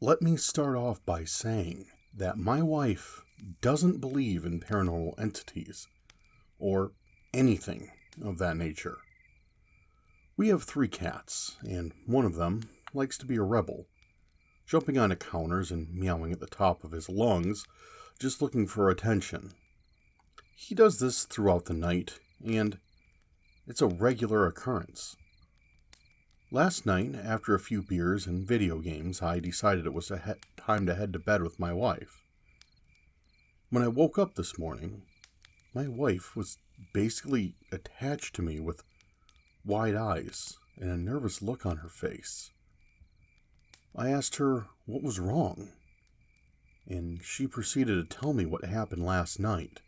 Let me start off by saying that my wife doesn't believe in paranormal entities or anything of that nature. We have 3 cats, and one of them likes to be a rebel, jumping onto counters and meowing at the top of his lungs, just looking for attention. He does this throughout the night, and it's a regular occurrence. Last night, after a few beers and video games, I decided it was time to head to bed with my wife. When I woke up this morning, my wife was basically attached to me with wide eyes and a nervous look on her face. I asked her what was wrong, and she proceeded to tell me what happened last night.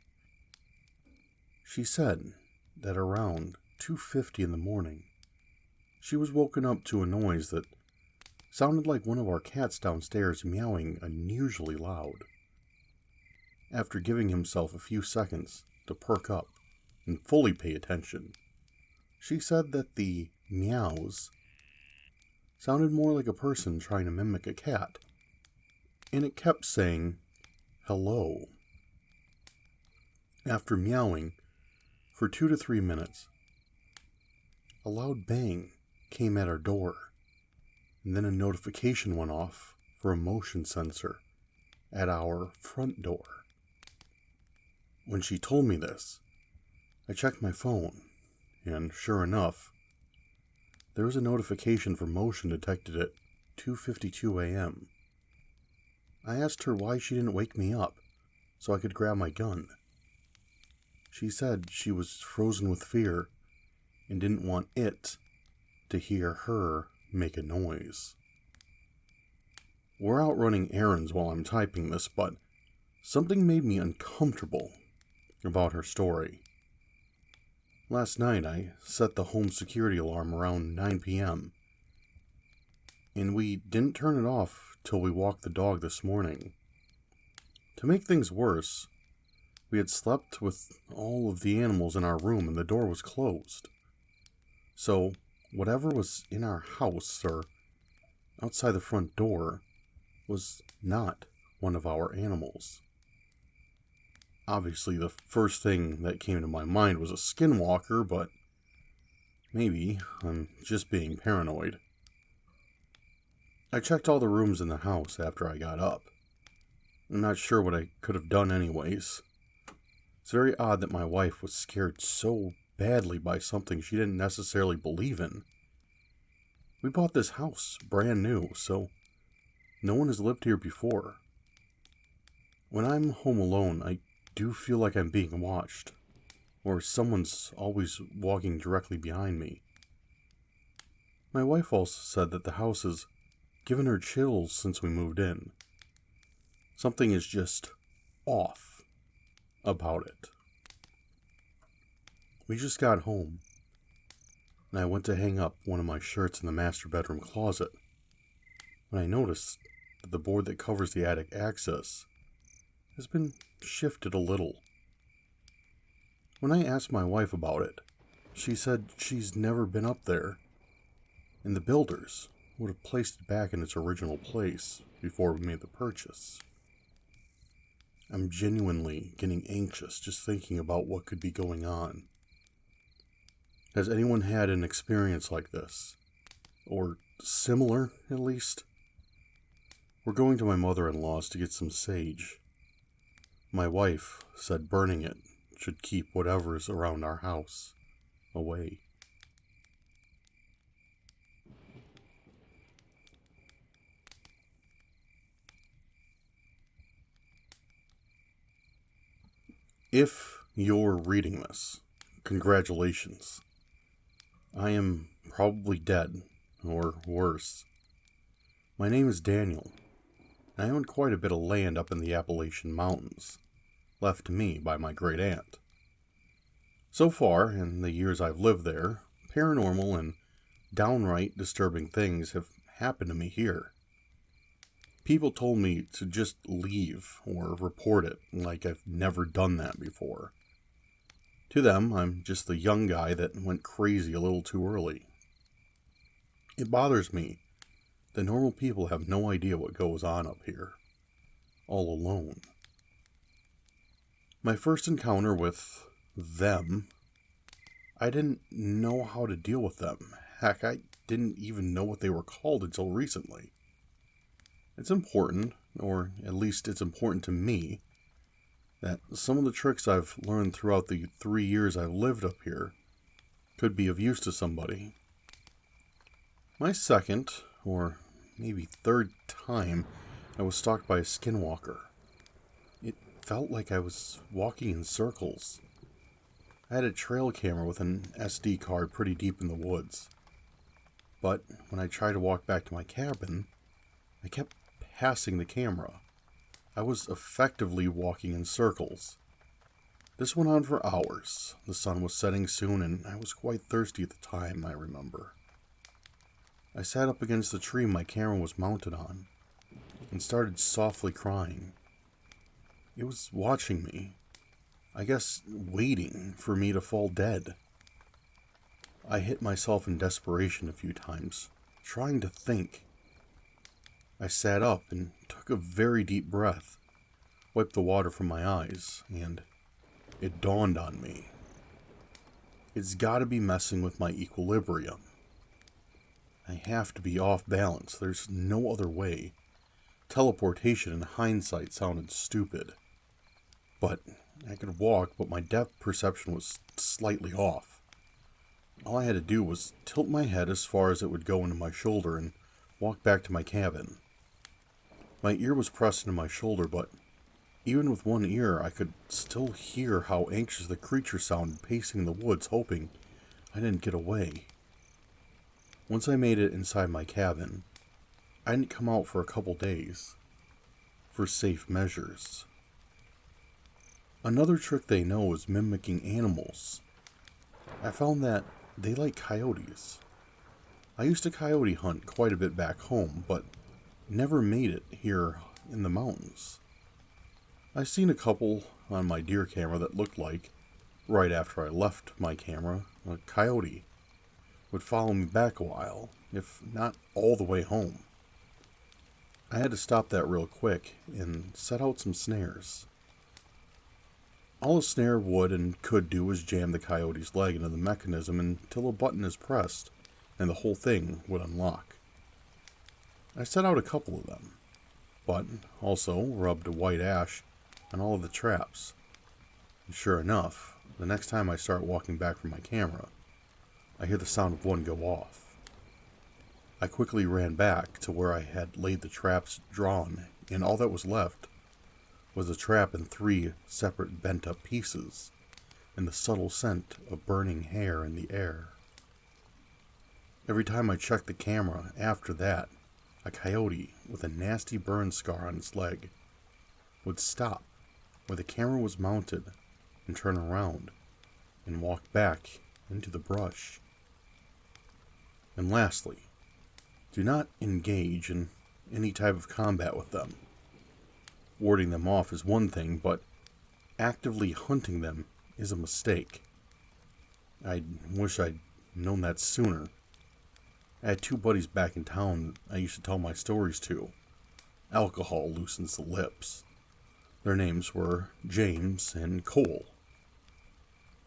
She said that around 2:50 in the morning, she was woken up to a noise that sounded like one of our cats downstairs meowing unusually loud. After giving himself a few seconds to perk up and fully pay attention, she said that the meows sounded more like a person trying to mimic a cat, and it kept saying, "Hello." After meowing for 2 to 3 minutes, a loud bang came at our door, and then a notification went off for a motion sensor at our front door. When she told me this, I checked my phone, and sure enough, there was a notification for motion detected at 2:52 a.m. I asked her why she didn't wake me up so I could grab my gun. She said she was frozen with fear and didn't want it to hear her make a noise. We're out running errands while I'm typing this, but something made me uncomfortable about her story. Last night I set the home security alarm around 9 p.m. and we didn't turn it off till we walked the dog this morning. To make things worse, we had slept with all of the animals in our room and the door was closed. So whatever was in our house or outside the front door was not one of our animals. Obviously, the first thing that came to my mind was a Skinwalker, but maybe I'm just being paranoid. I checked all the rooms in the house after I got up. I'm not sure what I could have done anyways. It's very odd that my wife was scared so badly by something she didn't necessarily believe in. We bought this house brand new, so no one has lived here before. When I'm home alone, I do feel like I'm being watched, or someone's always walking directly behind me. My wife also said that the house has given her chills since we moved in. Something is just off about it. We just got home, and I went to hang up one of my shirts in the master bedroom closet when I noticed that the board that covers the attic access has been shifted a little. When I asked my wife about it, she said she's never been up there, and the builders would have placed it back in its original place before we made the purchase. I'm genuinely getting anxious just thinking about what could be going on. Has anyone had an experience like this? Or similar, at least? We're going to my mother-in-law's to get some sage. My wife said burning it should keep whatever's around our house away. If you're reading this, congratulations. I am probably dead, or worse. My name is Daniel, and I own quite a bit of land up in the Appalachian Mountains, left to me by my great aunt. So far, in the years I've lived there, paranormal and downright disturbing things have happened to me here. People told me to just leave or report it, like I've never done that before. To them, I'm just the young guy that went crazy a little too early. It bothers me The normal people have no idea what goes on up here, all alone. My first encounter with them, I didn't know how to deal with them. Heck, I didn't even know what they were called until recently. It's important, or at least it's important to me, that some of the tricks I've learned throughout the 3 years I've lived up here could be of use to somebody. My second, or maybe third time, I was stalked by a Skinwalker. It felt like I was walking in circles. I had a trail camera with an SD card pretty deep in the woods. But when I tried to walk back to my cabin, I kept passing the camera. I was effectively walking in circles. This went on for hours. The sun was setting soon, and I was quite thirsty at the time, I remember. I sat up against the tree my camera was mounted on, and started softly crying. It was watching me. I guess waiting for me to fall dead. I hit myself in desperation a few times, trying to think. I sat up and took a very deep breath, wiped the water from my eyes, and it dawned on me. It's gotta be messing with my equilibrium. I have to be off balance. There's no other way. Teleportation in hindsight sounded stupid. But I could walk, but my depth perception was slightly off. All I had to do was tilt my head as far as it would go into my shoulder and walk back to my cabin. My ear was pressed into my shoulder, but even with one ear, I could still hear how anxious the creature sounded pacing the woods, hoping I didn't get away. Once I made it inside my cabin, I didn't come out for a couple days, for safe measures. Another trick they know is mimicking animals. I found that they like coyotes. I used to coyote hunt quite a bit back home, but never made it here in the mountains. I seen a couple on my deer camera that looked like, right after I left my camera, a coyote would follow me back a while, if not all the way home. I had to stop that real quick and set out some snares. All a snare would and could do was jam the coyote's leg into the mechanism until a button is pressed and the whole thing would unlock. I set out a couple of them, but also rubbed a white ash on all of the traps. And sure enough, the next time I start walking back from my camera, I hear the sound of one go off. I quickly ran back to where I had laid the traps drawn, and all that was left was a trap in 3 separate bent-up pieces, and the subtle scent of burning hair in the air. Every time I checked the camera after that, a coyote with a nasty burn scar on its leg would stop where the camera was mounted and turn around and walk back into the brush. And lastly, do not engage in any type of combat with them. Warding them off is one thing, but actively hunting them is a mistake. I wish I'd known that sooner. I had 2 buddies back in town I used to tell my stories to. Alcohol loosens the lips. Their names were James and Cole.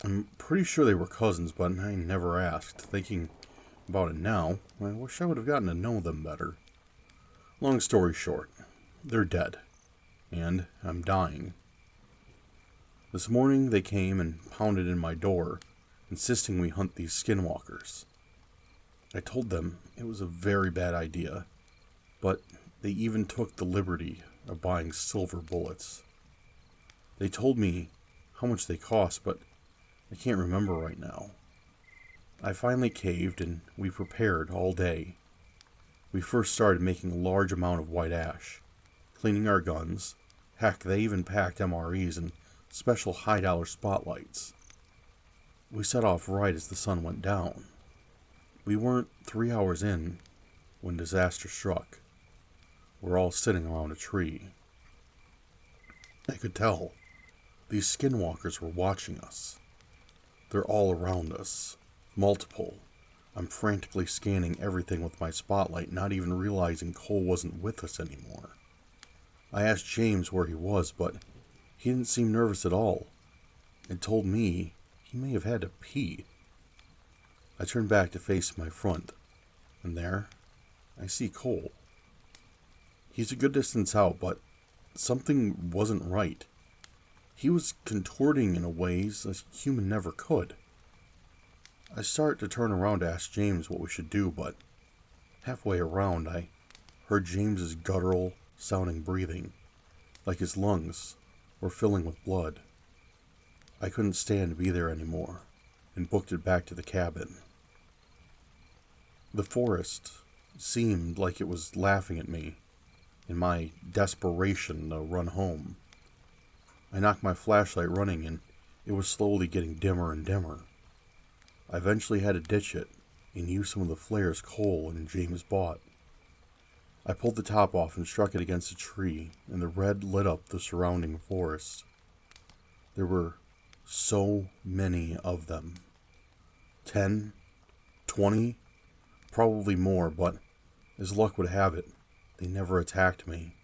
I'm pretty sure they were cousins, but I never asked. Thinking about it now, I wish I would have gotten to know them better. Long story short, they're dead. And I'm dying. This morning they came and pounded in my door, insisting we hunt these skinwalkers. I told them it was a very bad idea, but they even took the liberty of buying silver bullets. They told me how much they cost, but I can't remember right now. I finally caved and we prepared all day. We first started making a large amount of white ash, cleaning our guns. Heck, they even packed MREs and special high-dollar spotlights. We set off right as the sun went down. We weren't 3 hours in when disaster struck. We're all sitting around a tree. I could tell these skinwalkers were watching us. They're all around us, multiple, I'm frantically scanning everything with my spotlight, not even realizing Cole wasn't with us anymore. I asked James where he was, but he didn't seem nervous at all, and told me he may have had to pee. I turned back to face my front, and there, I see Cole. He's a good distance out, but something wasn't right. He was contorting in a ways a human never could. I start to turn around to ask James what we should do, but halfway around I heard James's guttural sounding breathing, like his lungs were filling with blood. I couldn't stand to be there anymore, and booked it back to the cabin. The forest seemed like it was laughing at me in my desperation to run home. I knocked my flashlight running, and it was slowly getting dimmer and dimmer. I eventually had to ditch it and use some of the flares Cole and James bought. I pulled the top off and struck it against a tree, and the red lit up the surrounding forest. There were so many of them. 10, 20, probably more, but as luck would have it, they never attacked me.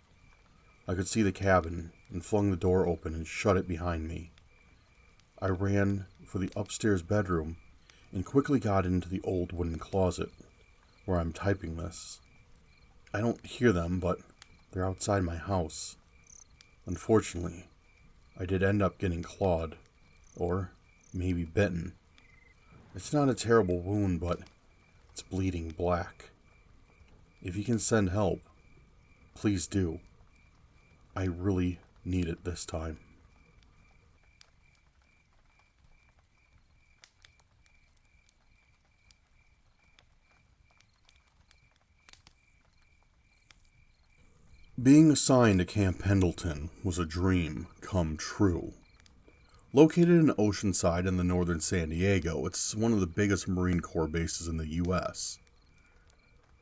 I could see the cabin and flung the door open and shut it behind me. I ran for the upstairs bedroom and quickly got into the old wooden closet where I'm typing this. I don't hear them, but they're outside my house. Unfortunately, I did end up getting clawed, or maybe bitten. It's not a terrible wound, but it's bleeding black. If you can send help, please do. I really need it this time. Being assigned to Camp Pendleton was a dream come true. Located in Oceanside in the northern San Diego, it's one of the biggest Marine Corps bases in the U.S.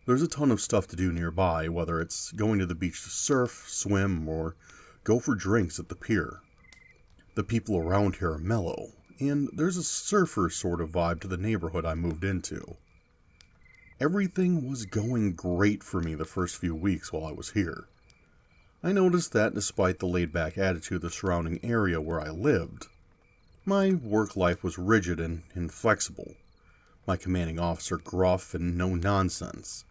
There's a ton of stuff to do nearby, whether it's going to the beach to surf, swim, or go for drinks at the pier. The people around here are mellow, and there's a surfer sort of vibe to the neighborhood I moved into. Everything was going great for me the first few weeks while I was here. I noticed that despite the laid-back attitude of the surrounding area where I lived, my work life was rigid and inflexible, my commanding officer gruff and no-nonsense.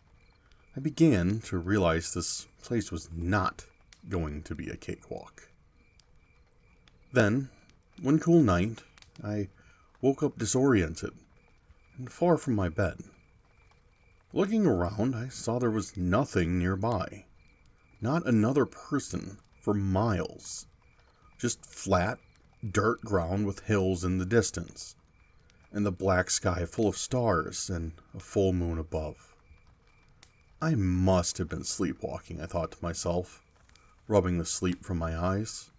I began to realize this place was not going to be a cakewalk. Then, one cool night, I woke up disoriented and far from my bed. Looking around, I saw there was nothing nearby. Not another person for miles. Just flat, dirt ground with hills in the distance, and the black sky full of stars and a full moon above. I must have been sleepwalking, I thought to myself, rubbing the sleep from my eyes.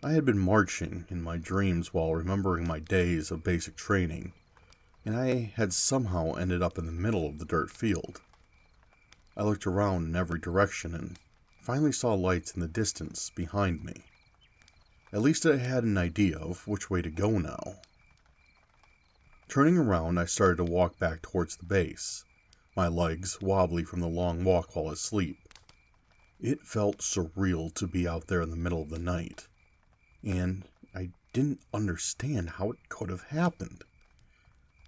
I had been marching in my dreams while remembering my days of basic training, and I had somehow ended up in the middle of the dirt field. I looked around in every direction and finally saw lights in the distance behind me. At least I had an idea of which way to go now. Turning around, I started to walk back towards the base, my legs wobbly from the long walk while asleep. It felt surreal to be out there in the middle of the night, and I didn't understand how it could have happened.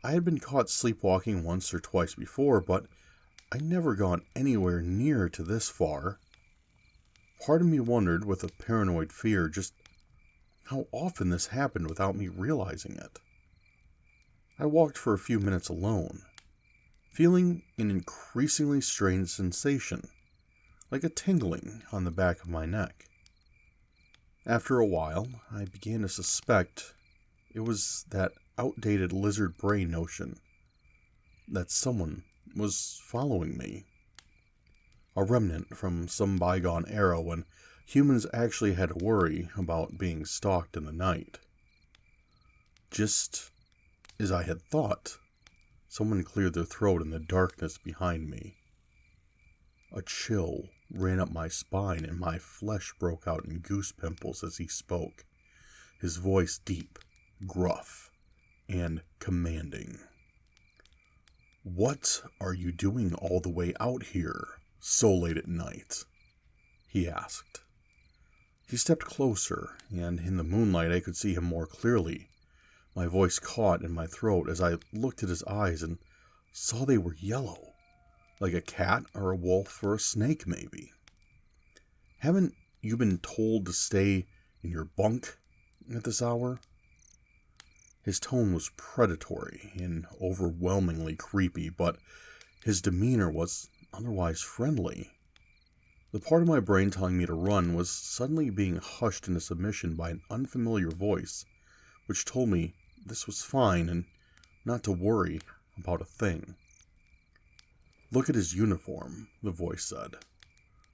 I had been caught sleepwalking once or twice before, but I'd never gone anywhere near to this far. Part of me wondered, with a paranoid fear, just how often this happened without me realizing it. I walked for a few minutes alone, feeling an increasingly strange sensation, like a tingling on the back of my neck. After a while, I began to suspect it was that outdated lizard brain notion that someone was following me. A remnant from some bygone era when humans actually had to worry about being stalked in the night. Just as I had thought, someone cleared their throat in the darkness behind me. A chill ran up my spine and my flesh broke out in goose pimples as he spoke, his voice deep, gruff, and commanding. "What are you doing all the way out here, so late at night?" he asked. He stepped closer, and in the moonlight I could see him more clearly. My voice caught in my throat as I looked at his eyes and saw they were yellow, like a cat or a wolf or a snake, maybe. "Haven't you been told to stay in your bunk at this hour?" His tone was predatory and overwhelmingly creepy, but his demeanor was otherwise friendly. The part of my brain telling me to run was suddenly being hushed into submission by an unfamiliar voice, which told me this was fine and not to worry about a thing. "Look at his uniform," the voice said.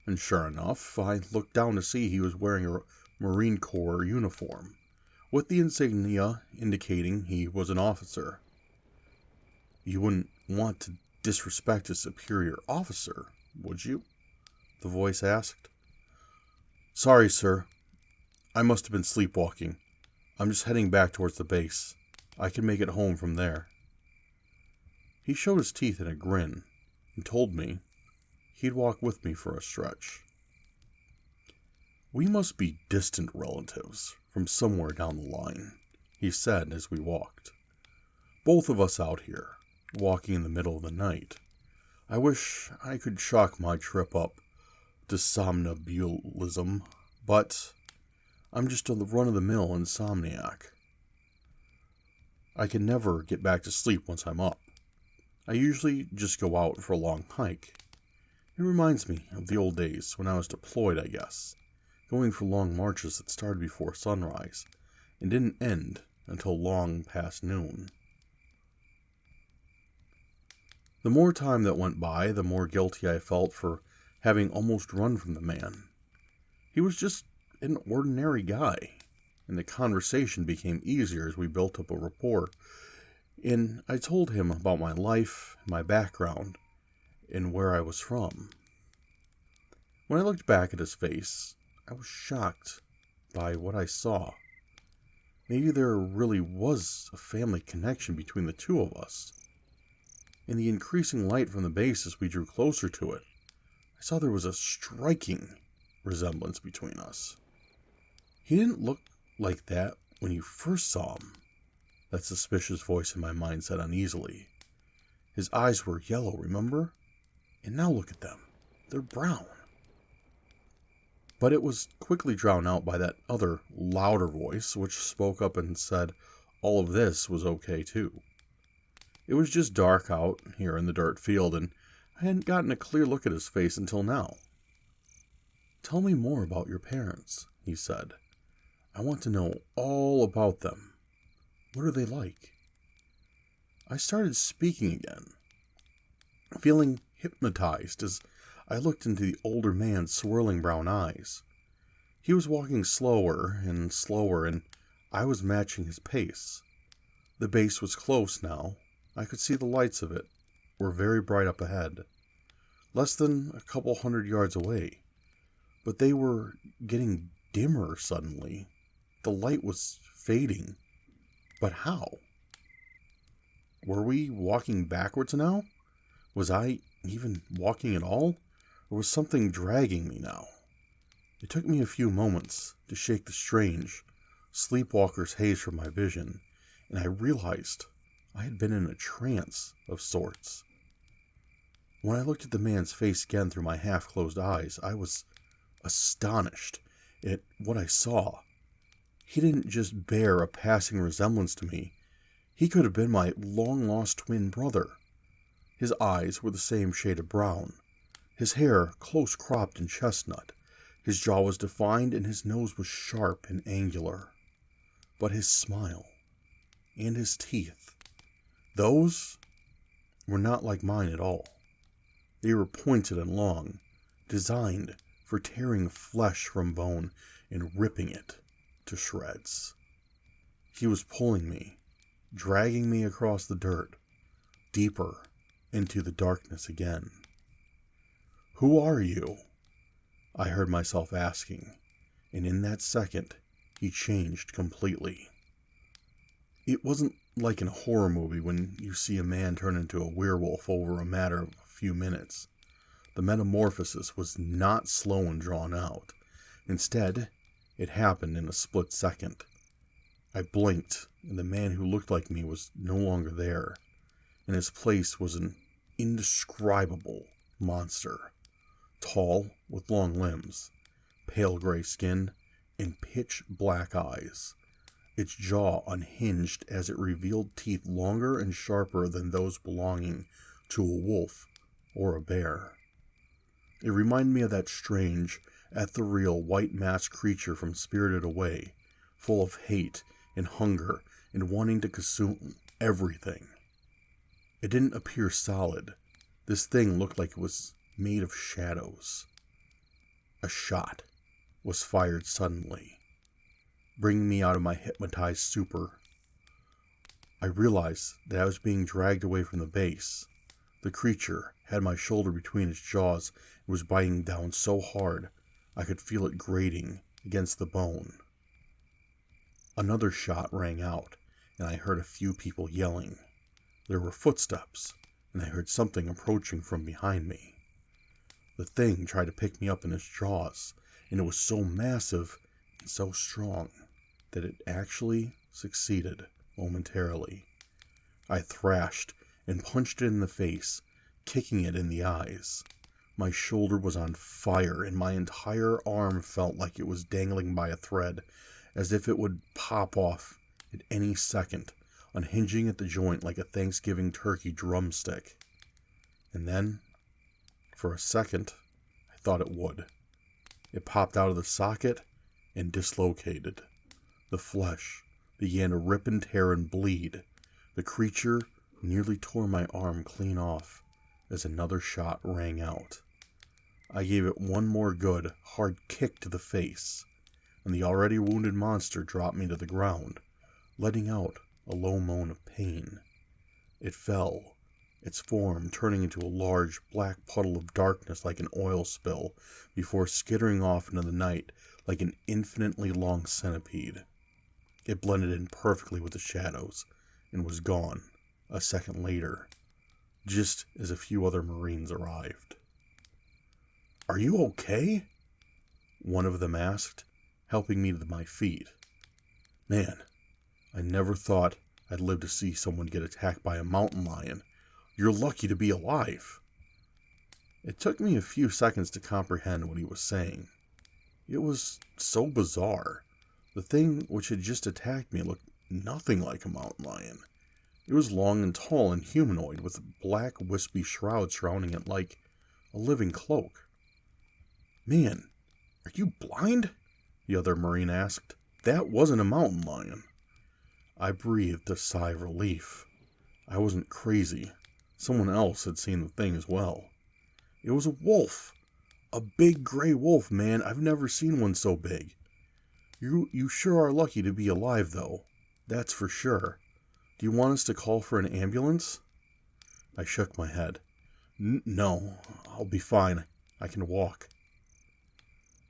And sure enough, I looked down to see he was wearing a Marine Corps uniform, with the insignia indicating he was an officer. "You wouldn't want to disrespect a superior officer, would you?" the voice asked. "Sorry, sir. I must have been sleepwalking. I'm just heading back towards the base. I can make it home from there." He showed his teeth in a grin and told me he'd walk with me for a stretch. "We must be distant relatives from somewhere down the line," he said as we walked. "Both of us out here, walking in the middle of the night. I wish I could chalk my trip up to somnambulism, but I'm just a run-of-the-mill insomniac. I can never get back to sleep once I'm up. I usually just go out for a long hike. It reminds me of the old days when I was deployed, I guess, going for long marches that started before sunrise and didn't end until long past noon." The more time that went by, the more guilty I felt for having almost run from the man. He was just an ordinary guy, and the conversation became easier as we built up a rapport, and I told him about my life, my background, and where I was from. When I looked back at his face, I was shocked by what I saw. Maybe there really was a family connection between the two of us. In the increasing light from the base as we drew closer to it, I saw there was a striking resemblance between us. "He didn't look like that when you first saw him," that suspicious voice in my mind said uneasily. "His eyes were yellow, remember? And now look at them. They're brown." But it was quickly drowned out by that other, louder voice, which spoke up and said all of this was okay too. It was just dark out here in the dirt field, and I hadn't gotten a clear look at his face until now. "Tell me more about your parents," he said. "I want to know all about them. What are they like?" I started speaking again, feeling hypnotized as I looked into the older man's swirling brown eyes. He was walking slower and slower, and I was matching his pace. The base was close now. I could see the lights of it were very bright up ahead, less than a couple 100 yards away. But they were getting dimmer suddenly. The light was fading. But how? Were we walking backwards now? Was I even walking at all? Or was something dragging me now? It took me a few moments to shake the strange, sleepwalker's haze from my vision, and I realized I had been in a trance of sorts. When I looked at the man's face again through my half-closed eyes, I was astonished at what I saw. He didn't just bear a passing resemblance to me. He could have been my long-lost twin brother. His eyes were the same shade of brown, his hair close-cropped and chestnut, his jaw was defined, and his nose was sharp and angular. But his smile and his teeth, those were not like mine at all. They were pointed and long, designed for tearing flesh from bone and ripping it to shreds. He was pulling me, dragging me across the dirt, deeper into the darkness again. "Who are you?" I heard myself asking, and in that second, he changed completely. It wasn't like in a horror movie when you see a man turn into a werewolf over a matter of a few minutes. The metamorphosis was not slow and drawn out. Instead, it happened in a split second. I blinked, and the man who looked like me was no longer there. In his place was an indescribable monster, tall, with long limbs, pale gray skin, and pitch black eyes. Its jaw unhinged as it revealed teeth longer and sharper than those belonging to a wolf or a bear. It reminded me of that strange, ethereal, white-masked creature from Spirited Away, full of hate and hunger and wanting to consume everything. It didn't appear solid. This thing looked like it was made of shadows. A shot was fired suddenly, bringing me out of my hypnotized stupor. I realized that I was being dragged away from the base. The creature had my shoulder between its jaws and was biting down so hard I could feel it grating against the bone. Another shot rang out, and I heard a few people yelling. There were footsteps, and I heard something approaching from behind me. The thing tried to pick me up in its jaws, and it was so massive and so strong that it actually succeeded momentarily. I thrashed and punched it in the face, kicking it in the eyes. My shoulder was on fire, and my entire arm felt like it was dangling by a thread, as if it would pop off at any second, unhinging at the joint like a Thanksgiving turkey drumstick. And then, for a second, I thought it would. It popped out of the socket and dislocated. The flesh began to rip and tear and bleed. The creature nearly tore my arm clean off as another shot rang out. I gave it one more good, hard kick to the face, and the already wounded monster dropped me to the ground, letting out a low moan of pain. It fell, its form turning into a large black puddle of darkness like an oil spill, before skittering off into the night like an infinitely long centipede. It blended in perfectly with the shadows, and was gone a second later, just as a few other Marines arrived. "Are you okay?" one of them asked, helping me to my feet. "Man, I never thought I'd live to see someone get attacked by a mountain lion. You're lucky to be alive." It took me a few seconds to comprehend what he was saying. It was so bizarre. The thing which had just attacked me looked nothing like a mountain lion. It was long and tall and humanoid, with a black wispy shroud surrounding it like a living cloak. "Man, are you blind?" the other Marine asked. "That wasn't a mountain lion." I breathed a sigh of relief. I wasn't crazy. Someone else had seen the thing as well. It was a wolf. A big gray wolf, man. I've never seen one so big. You sure are lucky to be alive, though. That's for sure. Do you want us to call for an ambulance? I shook my head. No, I'll be fine. I can walk.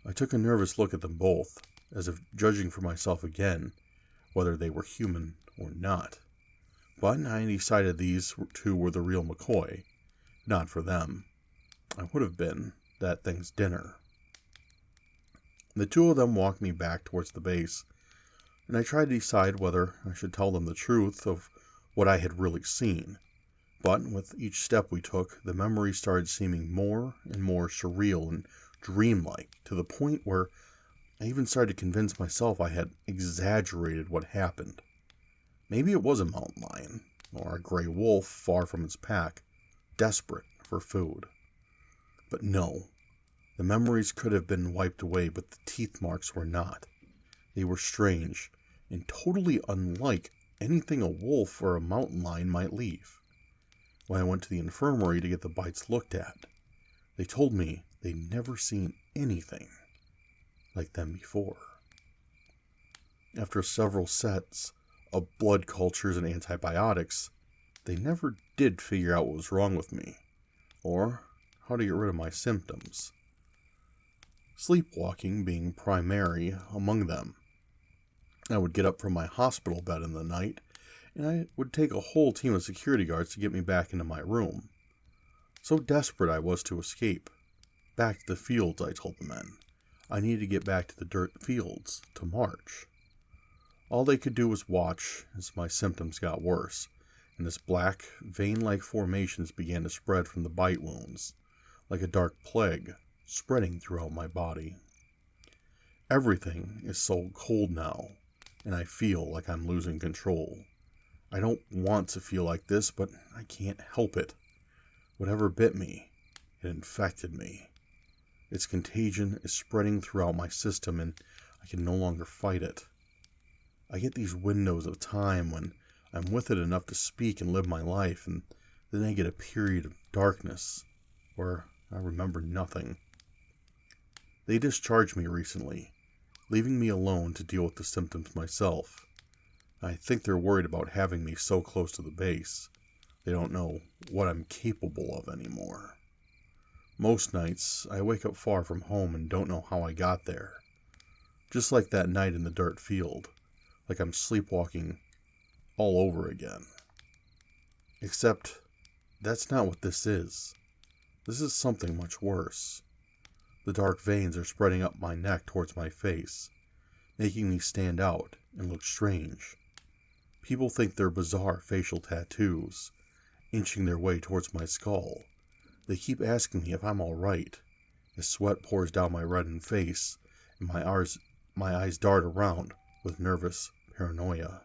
I took a nervous look at them both, as if judging for myself again whether they were human or not. But I decided these two were the real McCoy. Not for them. I would have been that thing's dinner. The two of them walked me back towards the base, and I tried to decide whether I should tell them the truth of what I had really seen. But with each step we took, the memories started seeming more and more surreal and dreamlike, to the point where I even started to convince myself I had exaggerated what happened. Maybe it was a mountain lion, or a gray wolf far from its pack, desperate for food. But no, the memories could have been wiped away, but the teeth marks were not. They were strange, and totally unlike anything a wolf or a mountain lion might leave. When I went to the infirmary to get the bites looked at, they told me they'd never seen anything like them before. After several sets of blood cultures and antibiotics, they never did figure out what was wrong with me, or how to get rid of my symptoms. Sleepwalking being primary among them. I would get up from my hospital bed in the night and I would take a whole team of security guards to get me back into my room. So desperate I was to escape. Back to the fields, I told the men. I needed to get back to the dirt fields to march. All they could do was watch as my symptoms got worse, and this black, vein-like formations began to spread from the bite wounds, like a dark plague, spreading throughout my body. Everything is so cold now, and I feel like I'm losing control. I don't want to feel like this, but I can't help it. Whatever bit me, it infected me. Its contagion is spreading throughout my system, and I can no longer fight it. I get these windows of time when I'm with it enough to speak and live my life, and then I get a period of darkness where I remember nothing. They discharged me recently, leaving me alone to deal with the symptoms myself. I think they're worried about having me so close to the base. They don't know what I'm capable of anymore. Most nights, I wake up far from home and don't know how I got there. Just like that night in the dirt field, like I'm sleepwalking all over again. Except, that's not what this is. This is something much worse. The dark veins are spreading up my neck towards my face, making me stand out and look strange. People think they're bizarre facial tattoos, inching their way towards my skull. They keep asking me if I'm alright, as sweat pours down my reddened face, and my eyes dart around with nervous paranoia.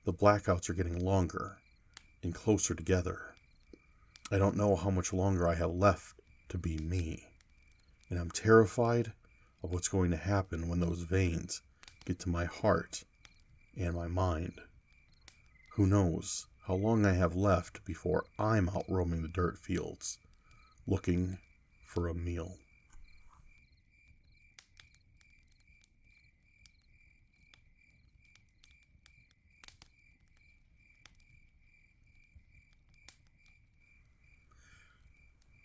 The blackouts are getting longer and closer together. I don't know how much longer I have left to be me, and I'm terrified of what's going to happen when those veins get to my heart and my mind. Who knows how long I have left before I'm out roaming the dirt fields, looking for a meal.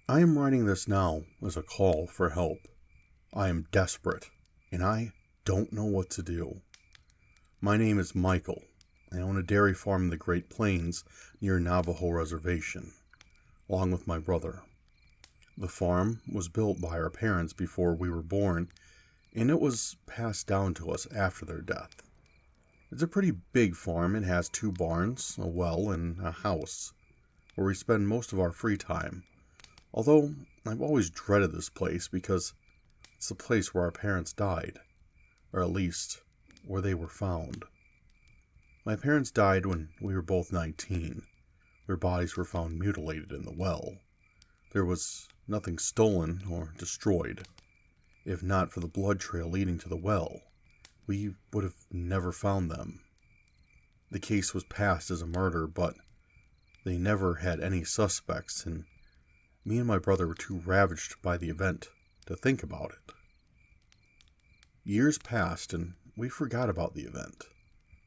I am writing this now as a call for help. I am desperate, and I don't know what to do. My name is Michael. I own a dairy farm in the Great Plains near Navajo Reservation, along with my brother. The farm was built by our parents before we were born, and it was passed down to us after their death. It's a pretty big farm. It has 2 barns, a well, and a house, where we spend most of our free time. Although, I've always dreaded this place because it's the place where our parents died, or at least, where they were found. My parents died when we were both 19. Their bodies were found mutilated in the well. There was nothing stolen or destroyed. If not for the blood trail leading to the well, we would have never found them. The case was passed as a murder, but they never had any suspects, and me and my brother were too ravaged by the event to think about it. Years passed, and we forgot about the event.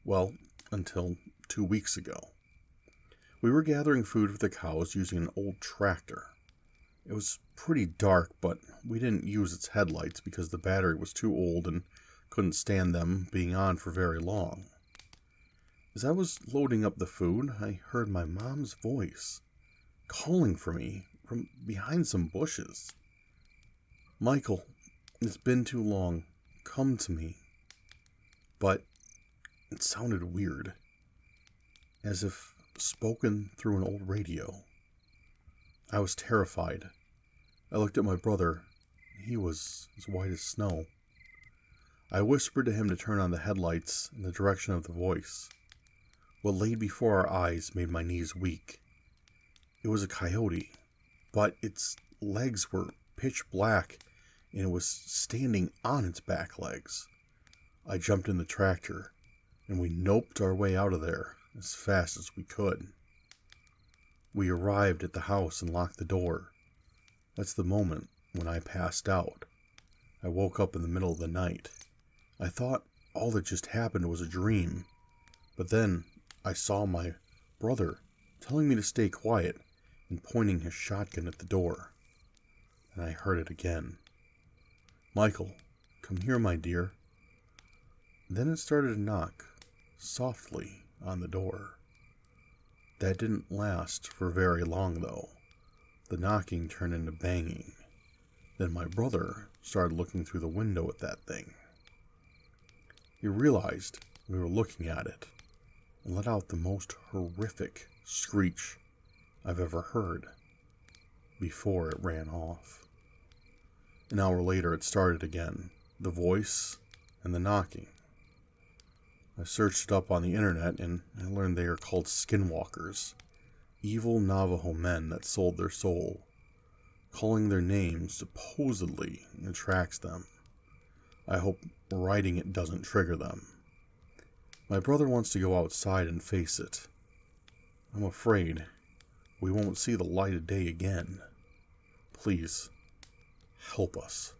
Well, until 2 weeks ago. We were gathering food for the cows using an old tractor. It was pretty dark, but we didn't use its headlights because the battery was too old and couldn't stand them being on for very long. As I was loading up the food, I heard my mom's voice calling for me from behind some bushes. "Michael, it's been too long. Come to me." But it sounded weird, as if spoken through an old radio. I was terrified. I looked at my brother. He was as white as snow. I whispered to him to turn on the headlights in the direction of the voice. What lay before our eyes made my knees weak. It was a coyote, but its legs were pitch black, and it was standing on its back legs. I jumped in the tractor, and we noped our way out of there as fast as we could. We arrived at the house and locked the door. That's the moment when I passed out. I woke up in the middle of the night. I thought all that just happened was a dream, but then I saw my brother telling me to stay quiet and pointing his shotgun at the door. And I heard it again. "Michael, come here, my dear." Then it started to knock, softly, on the door. That didn't last for very long, though. The knocking turned into banging. Then my brother started looking through the window at that thing. He realized we were looking at it and let out the most horrific screech I've ever heard before it ran off. An hour later, it started again, the voice and the knocking. I searched it up on the internet and I learned they are called Skinwalkers, evil Navajo men that sold their soul. Calling their names supposedly attracts them. I hope writing it doesn't trigger them. My brother wants to go outside and face it. I'm afraid we won't see the light of day again. Please, help us.